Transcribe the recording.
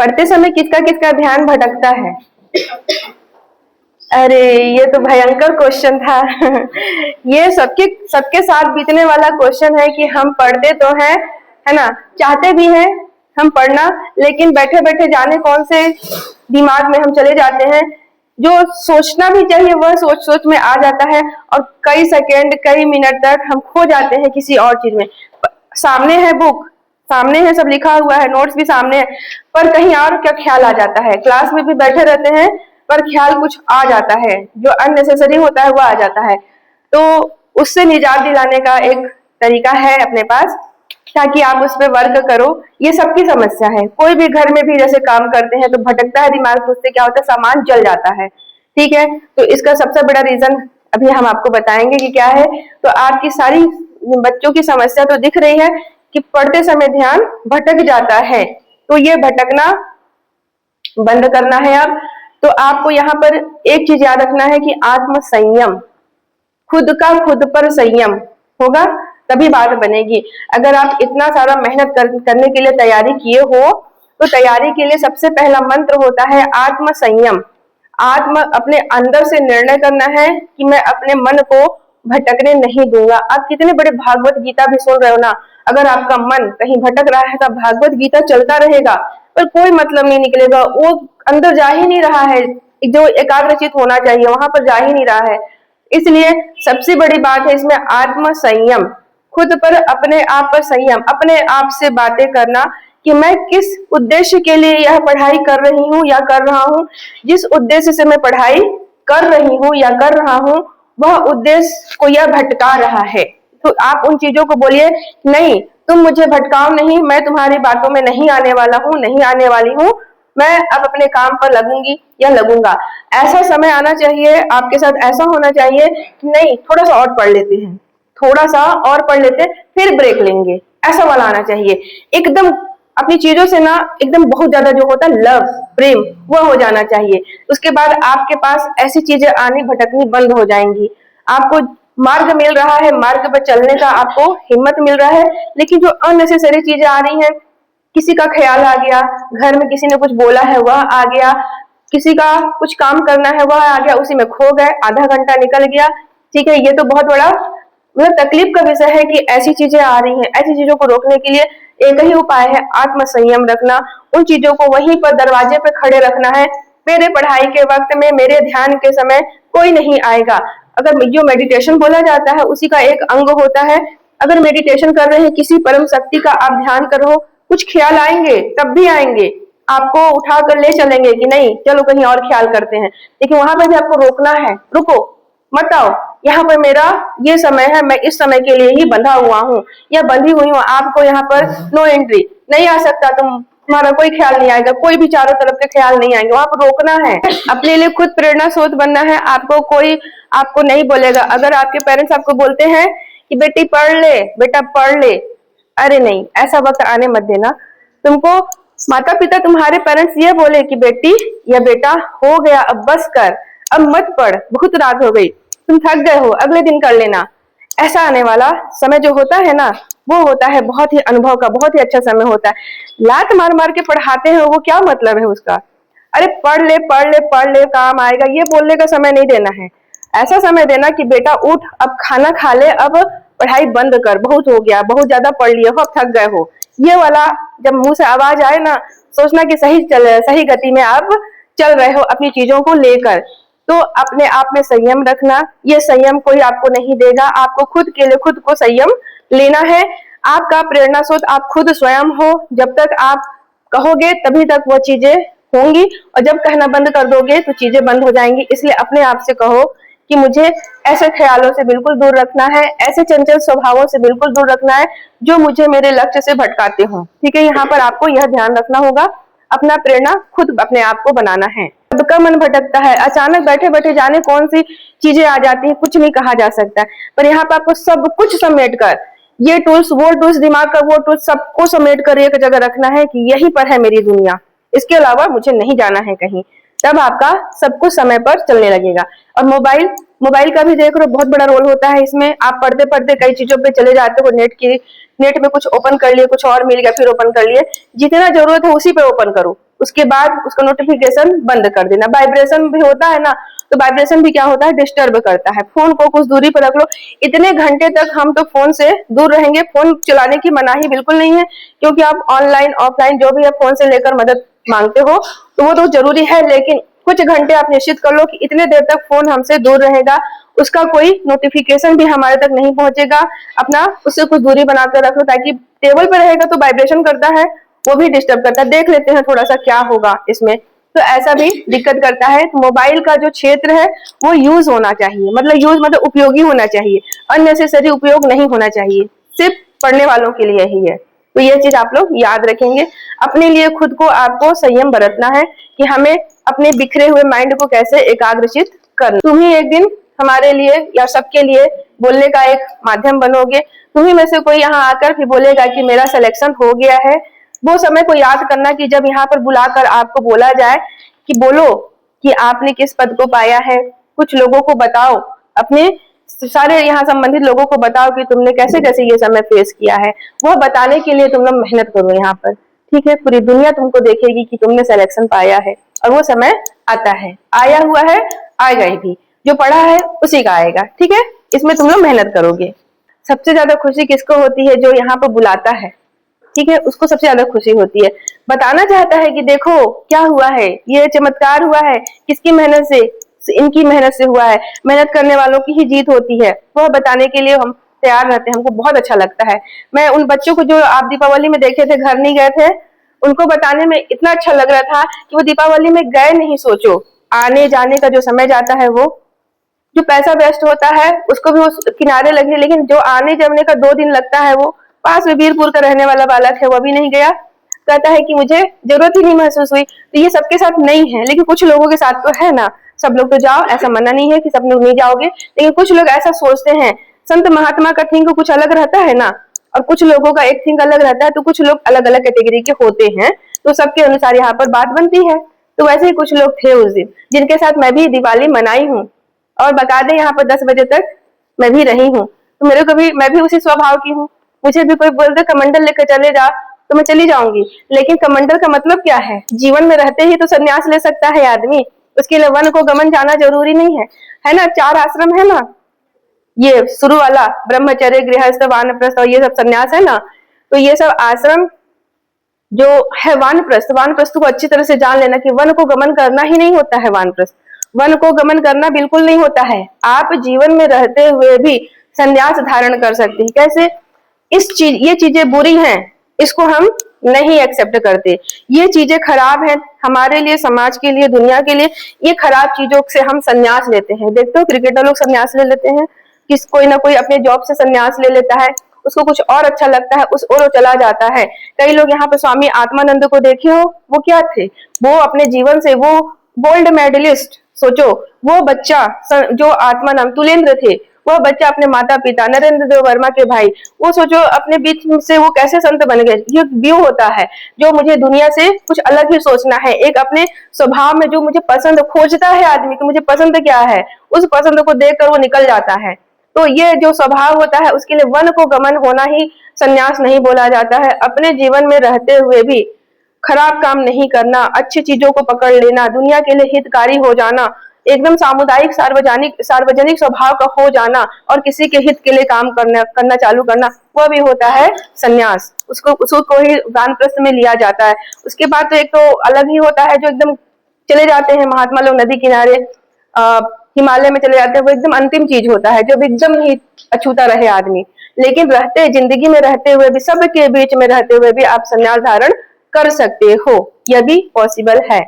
पढ़ते समय किसका किसका ध्यान भटकता है? अरे ये तो भयंकर क्वेश्चन था। ये सबके सबके साथ बीतने वाला क्वेश्चन है कि हम पढ़ते तो हैं, है ना, चाहते भी हैं हम पढ़ना, लेकिन बैठे बैठे जाने कौन से दिमाग में हम चले जाते हैं, जो सोचना भी चाहिए वह सोच सोच में आ जाता है, और कई सेकेंड कई मिनट तक हम खो जाते हैं किसी और चीज में। सामने है बुक, सामने है, सब लिखा हुआ है, नोट्स भी सामने है, पर कहीं और क्या ख्याल आ जाता है। क्लास में भी बैठे रहते हैं पर ख्याल कुछ आ जाता है, जो अननेसेसरी होता है वह आ जाता है। तो उससे निजात दिलाने का एक तरीका है अपने पास, ताकि आप उस पर वर्क करो। ये सबकी समस्या है, कोई भी घर में भी जैसे काम करते हैं तो भटकता है दिमाग, तो उससे क्या होता है, सामान जल जाता है। ठीक है, तो इसका सबसे बड़ा रीजन अभी हम आपको बताएंगे कि क्या है। तो आपकी सारी बच्चों की समस्या तो दिख रही है कि पढ़ते समय ध्यान भटक जाता है, तो ये भटकना बंद करना है अब। तो आपको यहाँ पर एक चीज याद रखना है कि आत्म संयम, खुद का खुद पर संयम होगा तभी बात बनेगी। अगर आप इतना सारा मेहनत करने के लिए तैयारी किए हो, तो तैयारी के लिए सबसे पहला मंत्र होता है आत्म संयम। अपने अंदर से निर्णय करना है कि मैं अपने मन को भटकने नहीं दूंगा। आप कितने बड़े भागवत गीता भी सुन रहे हो ना, अगर आपका मन कहीं भटक रहा है तो भागवत गीता चलता रहेगा पर कोई मतलब नहीं निकलेगा, वो अंदर जा ही नहीं रहा है, जो एकाग्रचित होना चाहिए वहां पर जा ही नहीं रहा है। इसलिए सबसे बड़ी बात है इसमें आत्म संयम, खुद पर अपने आप पर संयम, अपने आप से बातें करना कि मैं किस उद्देश्य के लिए यह पढ़ाई कर रही हूँ या कर रहा हूँ। जिस उद्देश्य से मैं पढ़ाई कर रही हूँ या कर रहा हूँ वह उद्देश्य को यह भटका रहा है, तो आप उन चीजों को बोलिए नहीं, तुम मुझे भटकाओ नहीं, मैं तुम्हारी बातों में नहीं आने वाला हूँ, नहीं आने वाली हूँ, मैं अब अपने काम पर लगूंगी या लगूंगा। ऐसा समय आना चाहिए आपके साथ, ऐसा होना चाहिए कि नहीं थोड़ा सा और पढ़ लेते हैं, थोड़ा सा और पढ़ लेते हैं फिर ब्रेक लेंगे, ऐसा वाला आना चाहिए। एकदम अपनी चीजों से ना एकदम बहुत ज्यादा जो होता है लव प्रेम वह हो जाना चाहिए। उसके बाद आपके पास ऐसी चीजें आनी भटकनी बंद हो जाएंगी। आपको मार्ग मिल रहा है, मार्ग पर चलने का आपको हिम्मत मिल रहा है, लेकिन जो अननेसेसरी चीजें आ रही हैं, किसी का ख्याल आ गया, घर में किसी ने कुछ बोला है वह आ गया, किसी का कुछ काम करना है वह आ गया, उसी में खो गए, आधा घंटा निकल गया। ठीक है, ये तो बहुत बड़ा मतलब तकलीफ का विषय है कि ऐसी चीजें आ रही हैं। ऐसी चीजों को रोकने के लिए एक ही उपाय है आत्म संयम रखना, उन चीजों को वहीं पर दरवाजे पे खड़े रखना है। मेरे पढ़ाई के वक्त में, मेरे ध्यान के समय कोई नहीं आएगा। अगर जो मेडिटेशन बोला जाता है उसी का एक अंग होता है। अगर मेडिटेशन कर रहे हैं, किसी परम शक्ति का आप ध्यान कर रहे हो, कुछ ख्याल आएंगे तब भी आएंगे, आपको उठा कर ले चलेंगे कि नहीं चलो कहीं और ख्याल करते हैं, लेकिन वहां पर भी आपको रोकना है, रुको मत आओ, यहाँ पर मेरा ये समय है, मैं इस समय के लिए ही बंधा हुआ हूँ या बंधी हुई हूँ, आपको यहाँ पर नो एंट्री, नहीं आ सकता, तुम्हारा कोई ख्याल नहीं आएगा, कोई भी चारों तरफ के ख्याल नहीं आएंगे, वहां पर रोकना है। अपने लिए खुद प्रेरणा स्रोत बनना है। आपको कोई आपको नहीं बोलेगा। अगर आपके पेरेंट्स आपको बोलते हैं कि बेटी पढ़ ले, बेटा पढ़ ले, अरे नहीं, ऐसा वक्त आने मत देना। तुमको माता पिता, तुम्हारे पेरेंट्स ये बोले कि बेटी या बेटा हो गया अब बस कर, अब मत पढ़, बहुत रात हो गई, तुम थक गए हो, अगले दिन कर लेना, ऐसा आने वाला समय जो होता है ना, वो होता है बहुत ही अनुभव का, बहुत ही अच्छा समय होता है। लात मार मार के पढ़ाते हैं, वो क्या मतलब है उसका? अरे पढ़ ले पढ़ ले पढ़ ले, काम आएगा, ये बोलने का समय नहीं देना है। ऐसा समय देना कि बेटा उठ, अब खाना खा ले, अब पढ़ाई बंद कर, बहुत हो गया, बहुत ज्यादा पढ़ लिए हो, अब थक गए हो, ये वाला जब मुंह से आवाज आए ना, सोचना कि सही गति में आप चल रहे हो अपनी चीजों को लेकर। तो अपने आप में संयम रखना, ये संयम कोई आपको नहीं देगा, आपको खुद के लिए खुद को संयम लेना है। आपका प्रेरणा स्रोत आप खुद स्वयं हो। जब तक आप कहोगे तभी तक वो चीजें होंगी, और जब कहना बंद कर दोगे तो चीजें बंद हो जाएंगी। इसलिए अपने आप से कहो कि मुझे ऐसे ख्यालों से बिल्कुल दूर रखना है, ऐसे चंचल स्वभावों से बिल्कुल दूर रखना है जो मुझे मेरे लक्ष्य से भटकाते हो। ठीक है, यहाँ पर आपको यह ध्यान रखना होगा, अपना प्रेरणा खुद अपने आप को बनाना है। सबका मन भटकता है, अचानक बैठे बैठे जाने कौन सी चीजें आ जाती है, कुछ नहीं कहा जा सकता, पर यहाँ पर आपको सब कुछ समेट कर, ये टूल्स वो टूल्स, दिमाग का वो टूल्स, सबको समेट कर एक जगह रखना है कि यहीं पर है मेरी दुनिया, इसके अलावा मुझे नहीं जाना है कहीं। तब आपका सब कुछ समय पर चलने लगेगा। और मोबाइल मोबाइल का भी देख लो, बहुत बड़ा रोल होता है इसमें। आप पढ़ते पढ़ते कई चीजों पे चले जाते हो, नेट में कुछ ओपन कर लिए, कुछ और मिल गया, फिर ओपन कर लिए। जितना जरूरत है उसी पे ओपन करो, उसके बाद उसका नोटिफिकेशन बंद कर देना। वाइब्रेशन भी होता है ना, तो वाइब्रेशन भी क्या होता है, डिस्टर्ब करता है। फोन को कुछ दूरी पर रख लो। इतने घंटे तक हम तो फोन से दूर रहेंगे। फोन चलाने की मनाही बिल्कुल नहीं है, क्योंकि आप ऑनलाइन ऑफलाइन जो भी है फोन से लेकर मदद मांगते हो, तो वो तो जरूरी है, लेकिन कुछ घंटे आप निश्चित कर लो कि इतने देर तक फोन हमसे दूर रहेगा, उसका कोई नोटिफिकेशन भी हमारे तक नहीं पहुंचेगा। अपना उससे कुछ दूरी बनाकर रख लो, ताकि टेबल पर रहेगा तो वाइब्रेशन करता है, वो भी डिस्टर्ब करता है। देख लेते हैं थोड़ा सा क्या होगा इसमें, तो ऐसा भी दिक्कत करता है। तो मोबाइल का जो क्षेत्र है वो यूज होना चाहिए, मतलब यूज मतलब उपयोगी होना चाहिए, अननेसेसरी उपयोग नहीं होना चाहिए, सिर्फ पढ़ने वालों के लिए ही है। तो ये चीज आप लोग याद रखेंगे। अपने लिए खुद को आपको संयम बरतना है कि हमें अपने बिखरे हुए माइंड को कैसे एकाग्रचित करना। तुम ही एक दिन हमारे लिए या सबके लिए बोलने का एक माध्यम बनोगे। तुम्ही में से कोई यहाँ आकर फिर बोलेगा कि मेरा सिलेक्शन हो गया है। वो समय को याद करना कि जब यहाँ पर बुलाकर आपको बोला जाए कि बोलो कि आपने किस पद को पाया है, कुछ लोगों को बताओ, अपने सारे यहाँ संबंधित लोगों को बताओ कि तुमने कैसे कैसे ये समय फेस किया है। वह बताने के लिए तुम लोग मेहनत करो यहाँ पर, ठीक है। पूरी दुनिया तुमको देखेगी कि तुमने सिलेक्शन पाया है, और वो समय आता है, आया हुआ है, आएगा ही, जो पढ़ा है उसी का आएगा, ठीक है। इसमें तुम लोग मेहनत करोगे। सबसे ज्यादा खुशी किसको होती है, जो यहाँ पर बुलाता है, ठीक है, उसको सबसे ज्यादा खुशी होती है। बताना चाहता है कि देखो क्या हुआ है, ये चमत्कार हुआ है, किसकी मेहनत से, इनकी मेहनत से हुआ है। मेहनत करने वालों की ही जीत होती है, वह बताने के लिए हम तैयार रहते हैं। हमको बहुत अच्छा लगता है। मैं उन बच्चों को जो आप दीपावली में देखे थे, घर नहीं गए थे, उनको बताने में इतना अच्छा लग रहा था कि वो दीपावली में गए नहीं। सोचो, आने जाने का जो समय जाता है, वो जो पैसा वेस्ट होता है उसको भी वो किनारे लगे, लेकिन जो आने जाने का 2 दिन लगता है, वो पास में वीरपुर का रहने वाला बालक है, वो भी नहीं गया। कहता है कि मुझे जरूरत ही नहीं महसूस हुई। तो ये सबके साथ नहीं है, लेकिन कुछ लोगों के साथ तो है ना। सब लोग तो जाओ, ऐसा मना नहीं है कि सब लोग नहीं जाओगे, लेकिन कुछ लोग ऐसा सोचते हैं। संत महात्मा का थिंक कुछ अलग रहता है ना, और कुछ लोगों का एक थिंक अलग रहता है। तो कुछ लोग अलग अलग कैटेगरी के होते हैं, तो सबके अनुसार यहाँ पर बात बनती है। तो वैसे ही कुछ लोग थे उस दिन, जिनके साथ मैं भी दिवाली मनाई हूँ, और बता दें यहाँ पर 10 बजे तक मैं भी रही हूँ। तो मेरे को भी, मैं भी उसी स्वभाव की हूँ। मुझे भी कोई बोल दे कमंडल लेकर चले जा, तो मैं चली जाऊंगी। लेकिन कमंडल का मतलब क्या है, जीवन में रहते ही तो संन्यास ले सकता है आदमी, उसके लिए वन को गमन जाना जरूरी नहीं है ना। 4 आश्रम है ना, ये शुरू वाला ब्रह्मचर्य, गृहस्थ, वानप्रस्थ और ये सब संन्यास है ना। तो ये सब आश्रम जो है, वानप्रस्थ को अच्छी तरह से जान लेना कि वन को गमन करना ही नहीं होता है। वानप्रस्थ, वन को गमन करना बिल्कुल नहीं होता है। आप जीवन में रहते हुए भी संन्यास धारण कर सकते हैं। कैसे? ये चीजें बुरी हैं, इसको हम नहीं एक्सेप्ट करते। ये चीजें खराब हैं हमारे लिए, समाज के लिए, दुनिया के लिए। ये खराब चीजों से हम संन्यास लेते हैं। देखते हो क्रिकेटर लोग संन्यास ले लेते हैं, कोई ना कोई अपने जॉब से संन्यास ले लेता है, उसको कुछ और अच्छा लगता है, उस ओर चला जाता है। कई लोग यहाँ पे स्वामी आत्मानंद को देखे हो, वो क्या थे, वो अपने जीवन से, वो गोल्ड मेडलिस्ट, सोचो, वो बच्चा जो आत्मानंद तुलेंद्र थे, वह बच्चा अपने माता पिता नरेंद्र देव वर्मा के भाई, वो सोचो अपने बीच से वो कैसे संत बन गए। ये व्यू होता है, जो मुझे दुनिया से कुछ अलग ही सोचना है। एक अपने स्वभाव में जो मुझे पसंद खोजता है आदमी कि मुझे पसंद क्या है, उस पसंद को देखकर वो निकल जाता है। तो ये जो स्वभाव होता है, उसके लिए वन को गमन होना ही संन्यास नहीं बोला जाता है। अपने जीवन में रहते हुए भी खराब काम नहीं करना, अच्छी चीजों को पकड़ लेना, दुनिया के लिए हितकारी हो जाना, एकदम सामुदायिक सार्वजनिक स्वभाव का हो जाना, और किसी के हित के लिए काम करना चालू करना, वह भी होता है संन्यास। उसको ही वानप्रस्थ में लिया जाता है। उसके बाद तो एक तो अलग ही होता है, जो एकदम चले जाते हैं महात्मा लोग नदी किनारे, हिमालय में चले जाते हैं। वो एकदम अंतिम चीज होता है, जब एकदम ही अछूता रहे आदमी। लेकिन जिंदगी में रहते हुए भी, सबके बीच में रहते हुए भी आप संन्यास धारण कर सकते हो, यह भी पॉसिबल है।